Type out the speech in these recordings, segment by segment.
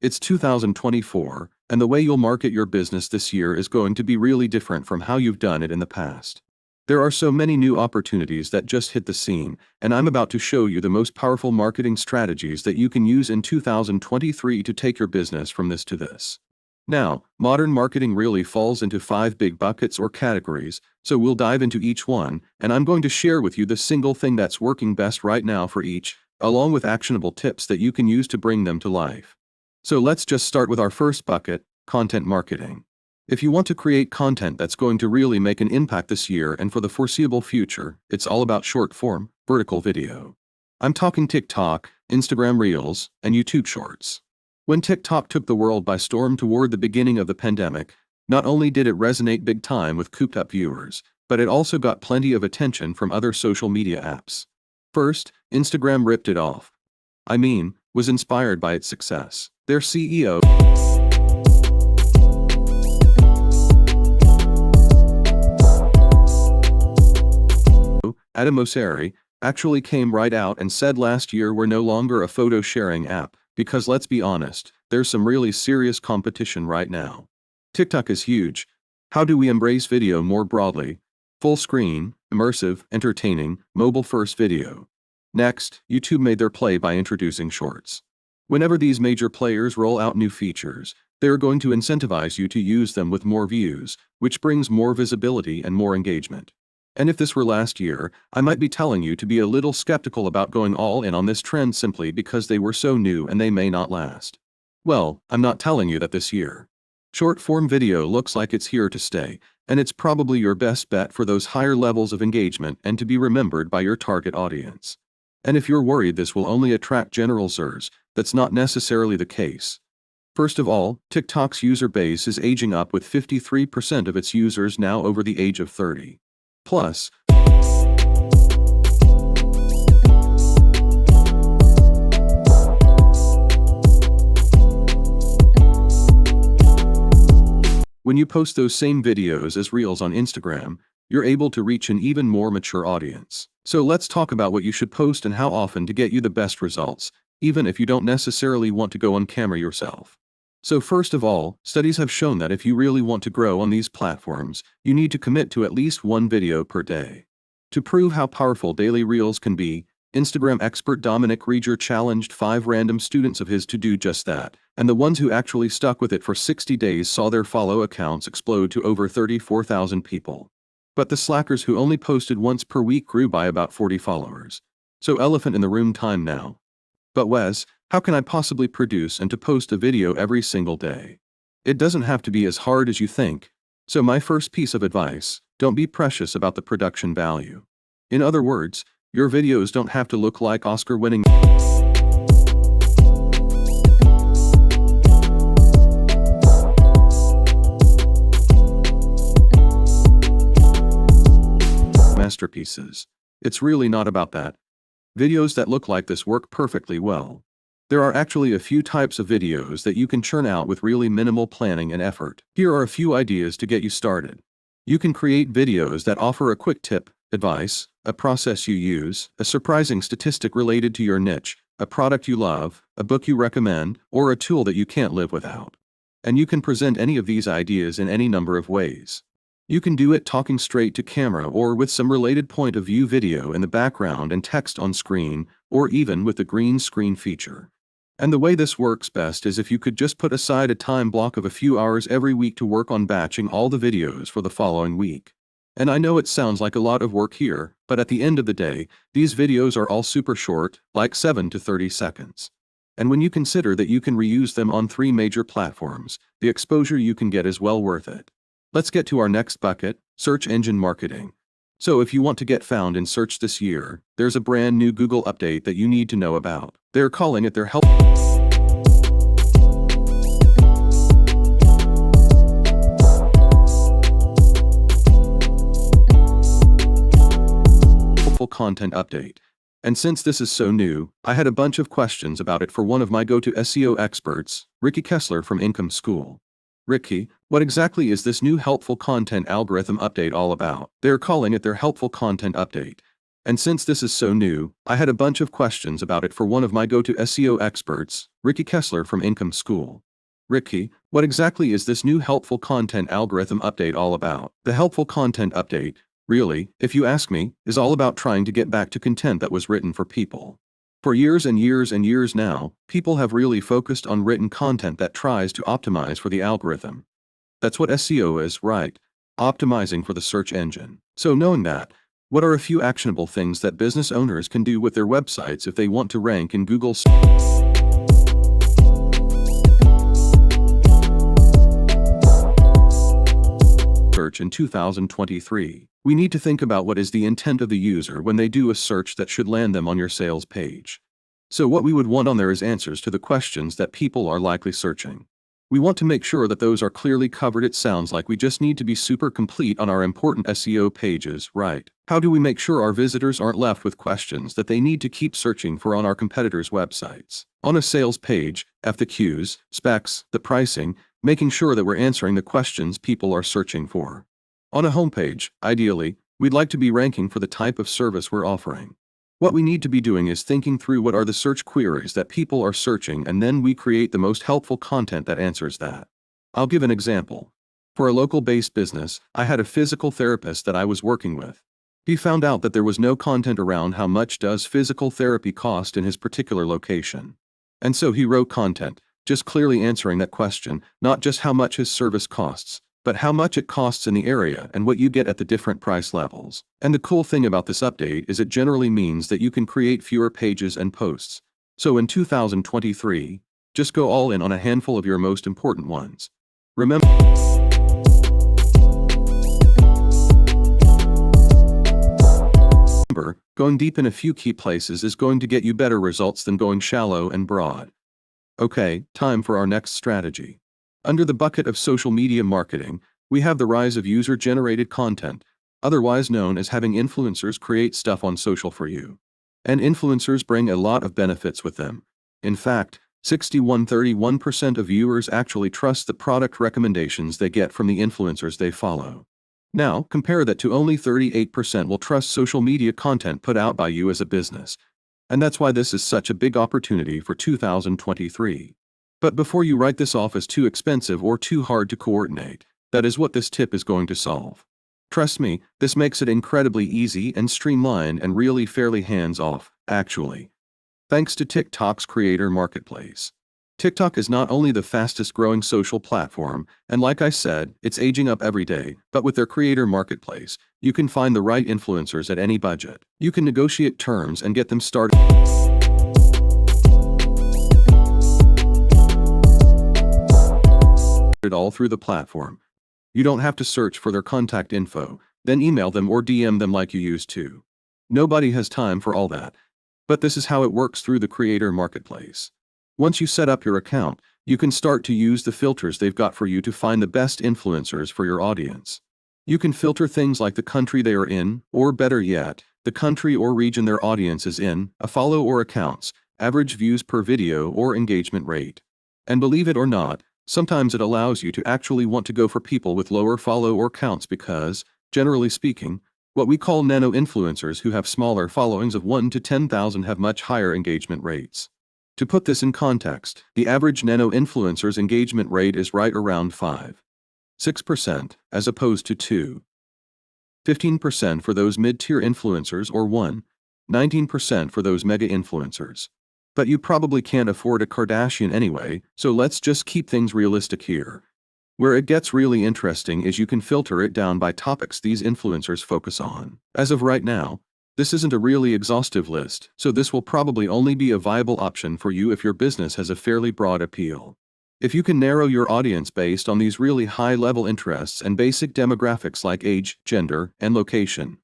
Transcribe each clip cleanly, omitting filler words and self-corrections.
It's 2024, and the way you'll market your business this year is going to be really different from how you've done it in the past. There are so many new opportunities that just hit the scene, and I'm about to show you the most powerful marketing strategies that you can use in 2023 to take your business from this to this. Now, modern marketing really falls into 5 big buckets or categories, so we'll dive into each one, and I'm going to share with you the single thing that's working best right now for each, along with actionable tips that you can use to bring them to life. So let's just start with our first bucket, content marketing. If you want to create content that's going to really make an impact this year and for the foreseeable future, it's all about short-form, vertical video. I'm talking TikTok, Instagram Reels, and YouTube Shorts. When TikTok took the world by storm toward the beginning of the pandemic, not only did it resonate big time with cooped-up viewers, but it also got plenty of attention from other social media apps. First, Instagram ripped it off. Was inspired by its success. Their CEO, Adam Mosseri, actually came right out and said last year we're no longer a photo-sharing app, because let's be honest, there's some really serious competition right now. TikTok is huge. How do we embrace video more broadly? Full screen, immersive, entertaining, mobile-first video. Next, YouTube made their play by introducing Shorts. Whenever these major players roll out new features, they're going to incentivize you to use them with more views, which brings more visibility and more engagement. And if this were last year, I might be telling you to be a little skeptical about going all in on this trend simply because they were so new and they may not last. Well, I'm not telling you that this year. Short-form video looks like it's here to stay, and it's probably your best bet for those higher levels of engagement and to be remembered by your target audience. And if you're worried this will only attract generalizers, that's not necessarily the case. First of all, TikTok's user base is aging up with 53% of its users now over the age of 30. Plus, when you post those same videos as Reels on Instagram, you're able to reach an even more mature audience. So let's talk about what you should post and how often to get you the best results, even if you don't necessarily want to go on camera yourself. So first of all, studies have shown that if you really want to grow on these platforms, you need to commit to at least one video per day. To prove how powerful daily Reels can be, Instagram expert Dominic Rieger challenged 5 random students of his to do just that, and the ones who actually stuck with it for 60 days saw their follow accounts explode to over 34,000 people. But the slackers who only posted once per week grew by about 40 followers. So elephant in the room time now. But Wes, how can I possibly produce and to post a video every single day? It doesn't have to be as hard as you think. So my first piece of advice, don't be precious about the production value. In other words, your videos don't have to look like Oscar-winning masterpieces. It's really not about that. Videos that look like this work perfectly well. There are actually a few types of videos that you can churn out with really minimal planning and effort. Here are a few ideas to get you started. You can create videos that offer a quick tip, advice, a process you use, a surprising statistic related to your niche, a product you love, a book you recommend, or a tool that you can't live without. And you can present any of these ideas in any number of ways. You can do it talking straight to camera or with some related point of view video in the background and text on screen, or even with the green screen feature. And the way this works best is if you could just put aside a time block of a few hours every week to work on batching all the videos for the following week. And I know it sounds like a lot of work here, but at the end of the day, these videos are all super short, like 7 to 30 seconds. And when you consider that you can reuse them on 3 major platforms, the exposure you can get is well worth it. Let's get to our next bucket, search engine marketing. So if you want to get found in search this year, there's a brand new Google update that you need to know about. They're calling it their helpful content update. And since this is so new, I had a bunch of questions about it for one of my go-to SEO experts, Ricky Kessler from Income School. Ricky, what exactly is this new helpful content algorithm update all about? They're calling it their helpful content update. And since this is so new, I had a bunch of questions about it for one of my go-to SEO experts, Ricky Kessler from Income School. Ricky, what exactly is this new helpful content algorithm update all about? The helpful content update, really, if you ask me, is all about trying to get back to content that was written for people. For years and years and years now, people have really focused on written content that tries to optimize for the algorithm. That's what SEO is, right? Optimizing for the search engine. So knowing that, what are a few actionable things that business owners can do with their websites if they want to rank in Google search in 2023? We need to think about what is the intent of the user when they do a search that should land them on your sales page. So what we would want on there is answers to the questions that people are likely searching. We want to make sure that those are clearly covered. It sounds like we just need to be super complete on our important SEO pages, right? How do we make sure our visitors aren't left with questions that they need to keep searching for on our competitors' websites? On a sales page, FAQs, specs, the pricing, making sure that we're answering the questions people are searching for. On a homepage, ideally, we'd like to be ranking for the type of service we're offering. What we need to be doing is thinking through what are the search queries that people are searching, and then we create the most helpful content that answers that. I'll give an example. For a local-based business, I had a physical therapist that I was working with. He found out that there was no content around how much does physical therapy cost in his particular location. And so he wrote content, just clearly answering that question, not just how much his service costs, but how much it costs in the area and what you get at the different price levels. And the cool thing about this update is it generally means that you can create fewer pages and posts. So in 2023, just go all in on a handful of your most important ones. Remember, going deep in a few key places is going to get you better results than going shallow and broad. Okay, time for our next strategy. Under the bucket of social media marketing, we have the rise of user-generated content, otherwise known as having influencers create stuff on social for you. And influencers bring a lot of benefits with them. In fact, 31% of viewers actually trust the product recommendations they get from the influencers they follow. Now, compare that to only 38% will trust social media content put out by you as a business. And that's why this is such a big opportunity for 2023. But before you write this off as too expensive or too hard to coordinate, that is what this tip is going to solve. Trust me, this makes it incredibly easy and streamlined and really fairly hands-off, actually. Thanks to TikTok's creator marketplace. TikTok is not only the fastest growing social platform, and like I said, it's aging up every day, but with their creator marketplace, you can find the right influencers at any budget. You can negotiate terms and get them started all through the platform. You don't have to search for their contact info, then email them or DM them like you used to. Nobody has time for all that. But this is how it works through the creator marketplace. Once you set up your account, you can start to use the filters they've got for you to find the best influencers for your audience. You can filter things like the country they are in, or better yet, the country or region their audience is in, a follow or accounts, average views per video or engagement rate. And believe it or not, sometimes it allows you to actually want to go for people with lower follow or counts because, generally speaking, what we call nano-influencers who have smaller followings of 1 to 10,000 have much higher engagement rates. To put this in context, the average nano-influencer's engagement rate is right around 5.6% as opposed to 2.15% for those mid-tier influencers or 1.19% for those mega-influencers. But you probably can't afford a Kardashian anyway, so let's just keep things realistic here. Where it gets really interesting is you can filter it down by topics these influencers focus on. As of right now, this isn't a really exhaustive list, so this will probably only be a viable option for you if your business has a fairly broad appeal. If you can narrow your audience based on these really high-level interests and basic demographics like age, gender, and location,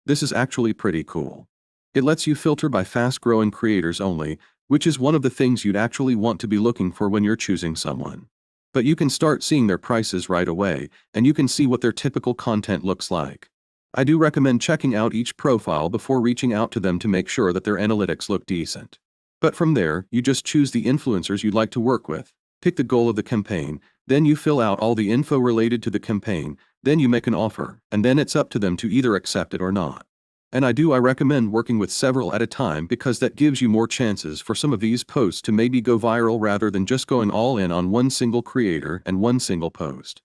this is actually pretty cool. It lets you filter by fast-growing creators only, which is one of the things you'd actually want to be looking for when you're choosing someone. But you can start seeing their prices right away, and you can see what their typical content looks like. I do recommend checking out each profile before reaching out to them to make sure that their analytics look decent. But from there, you just choose the influencers you'd like to work with, pick the goal of the campaign, then you fill out all the info related to the campaign, then you make an offer, and then it's up to them to either accept it or not. And I recommend working with several at a time because that gives you more chances for some of these posts to maybe go viral rather than just going all in on one single creator and one single post.